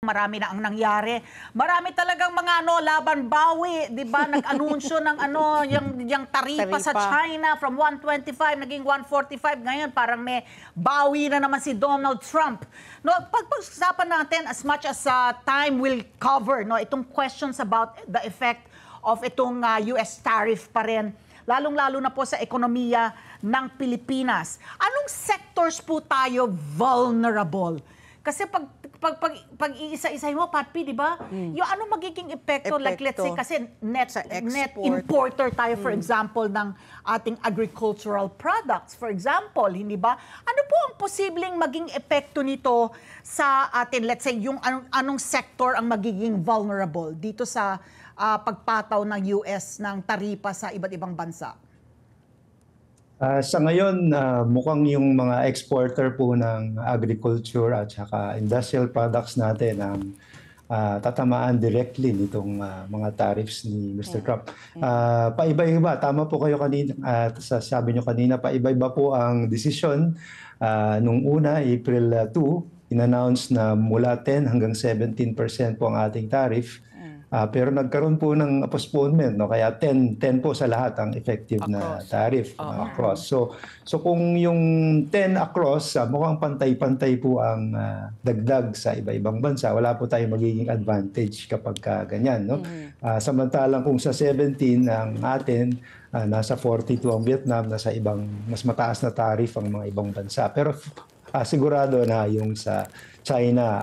Marami na ang nangyari. Marami talagang mga laban bawi, 'di ba? Nag-anunsyo ng yung taripa sa China from 125 naging 145 ngayon, parang may bawi na naman si Donald Trump. No, pag-usapan natin as much as time will cover itong questions about the effect of itong US tariff pa rin. Lalong-lalo na po sa ekonomiya ng Pilipinas. Anong sectors po tayo vulnerable? Kasi pag iisa-isahin mo, Patpi, di ba? Yung ano magiging epekto, like let's say, kasi net importer tayo, for example, ng ating agricultural products, for example, hindi ba? Ano po ang posibleng maging epekto nito sa atin, let's say, yung anong sector ang magiging vulnerable dito sa pagpataw ng US ng taripa sa iba't ibang bansa? Sa ngayon, mukhang yung mga exporter po ng agriculture at saka industrial products natin ang tatamaan directly nitong mga tariffs ni Mr. Trump. Paiba-iba, tama po kayo kanina, sabi nyo kanina, paiba-iba po ang desisyon. Nung una, April 2, in-announce na mula 10 hanggang 17% po ang ating tariff. Pero nagkaroon po ng postponement, kaya 10 po sa lahat ang effective na tariff across. So kung yung 10 across, mukhang pantay-pantay po ang dagdag sa iba-ibang bansa. Wala po tayong magiging advantage kapag ganyan. Samantalang kung sa 17 ang atin, nasa 42 ang Vietnam, nasa ibang mas mataas na tariff ang mga ibang bansa. Pero sigurado na yung sa China,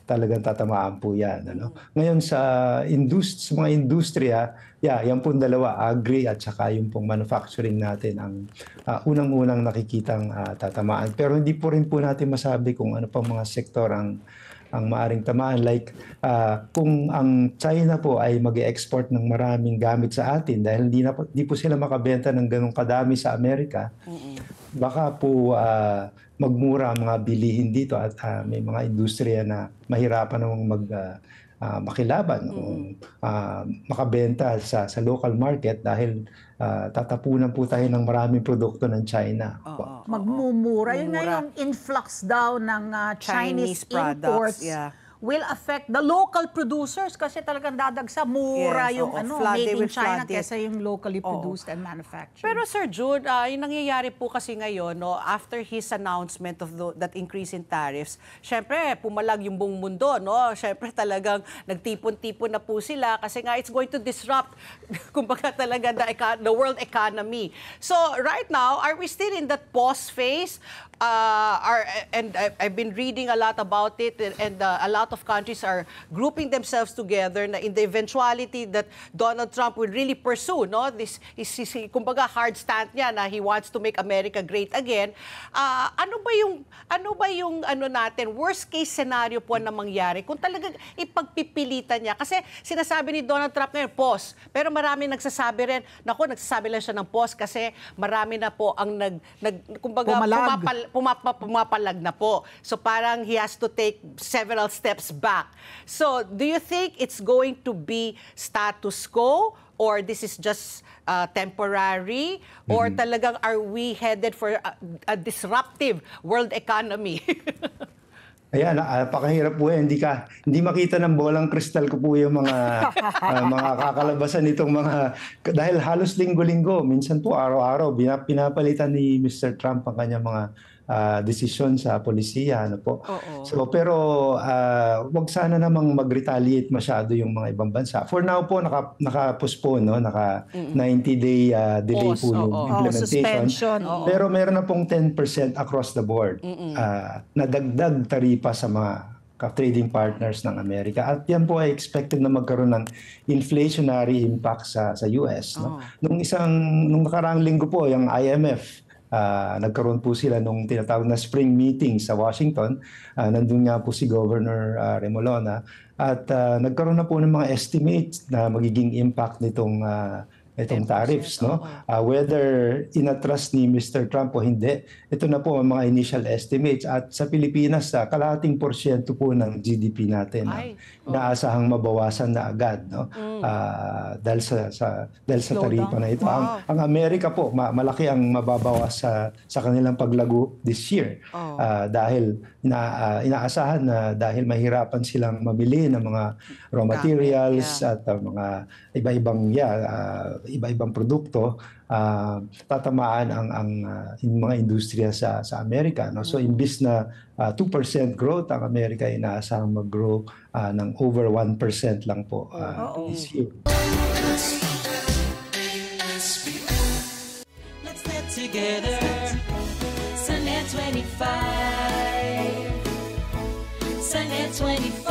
talagang tatamaan po yan. Ngayon sa mga industriya, yan pong dalawa, agri at saka yung pong manufacturing natin ang unang-unang nakikitang tatamaan. Pero hindi po rin po natin masabi kung ano pang mga sektor ang maaring tamaan. Like kung ang China po ay mag-export ng maraming gamit sa atin dahil hindi po sila makabenta ng ganong kadami sa Amerika, baka po magmura ang mga bilihin dito at may mga industriya na mahirapan namang makilaban o makabenta sa local market dahil tatapunan po tayo ng maraming produkto ng China. Magmumura. Yun nga yung influx daw ng Chinese imports will affect the local producers kasi talagang dadagsa mura yung made in China kesa yung locally produced and manufactured. Pero Sir Jude, yung nangyayari po kasi ngayon, after his announcement of that increase in tariffs, syempre pumalag yung buong mundo, syempre talagang nagtipon-tipon na po sila kasi nga it's going to disrupt kumbaga talaga the world economy. So right now, are we still in that pause phase? And I've been reading a lot about it, and a lot of countries are grouping themselves together na in the eventuality that Donald Trump will really pursue this is kumbaga hard stand niya na he wants to make America great again. Ano ba yung natin worst case scenario po na mangyari kung talagang ipagpipilitan niya, kasi sinasabi ni Donald Trump ngayon pause, pero marami nagsasabi rin nagsasabi lang siya ng pause kasi marami na po ang kumbaga pumapalag na po. So parang he has to take several steps back. So do you think it's going to be status quo, or this is just temporary, or talagang are we headed for a disruptive world economy? Ayan, napakahirap po hindi makita ng bolang kristal ko po yung mga mga kakalabasan nitong dahil halos linggo-linggo, minsan po araw-araw pinapalitan ni Mr. Trump ang kanyang mga desisyon sa polisiya, So pero wag sana namang mag-retaliate masyado yung mga ibang bansa. For now po naka-postpone, naka 90-day delay po yung implementation. Pero meron na pong 10% across the board na dagdag taripa sa mga trading partners ng Amerika. At yan po ay expected na magkaroon ng inflationary impact sa US. Nung nakaraang linggo po, yung IMF, nagkaroon po sila nung tinatawag na spring meeting sa Washington. Nandun nga po si Governor Remolona at nagkaroon na po ng mga estimates na magiging impact nitong itong 10%, tariffs, no? oo. Whether inatras ni Mr. Trump o hindi, ito na po ang mga initial estimates. At sa Pilipinas, kalahating porsyento po ng GDP natin ang Ay, inaasahang mabawasan na agad, no? Dahil sa taripa na ito. Wow. Ang Amerika po, malaki ang mababawas sa kanilang paglago this year. Oh. Dahil inaasahan na dahil mahirapan silang mamili ng mga raw materials at mga iba-ibang produkto, tatamaan ang mga industriya sa Amerika, no? So imbis na 2% growth, ang Amerika inaasahang mag-grow ng over 1% lang po this year. Let's get together. Sunday 25. Sunday 25.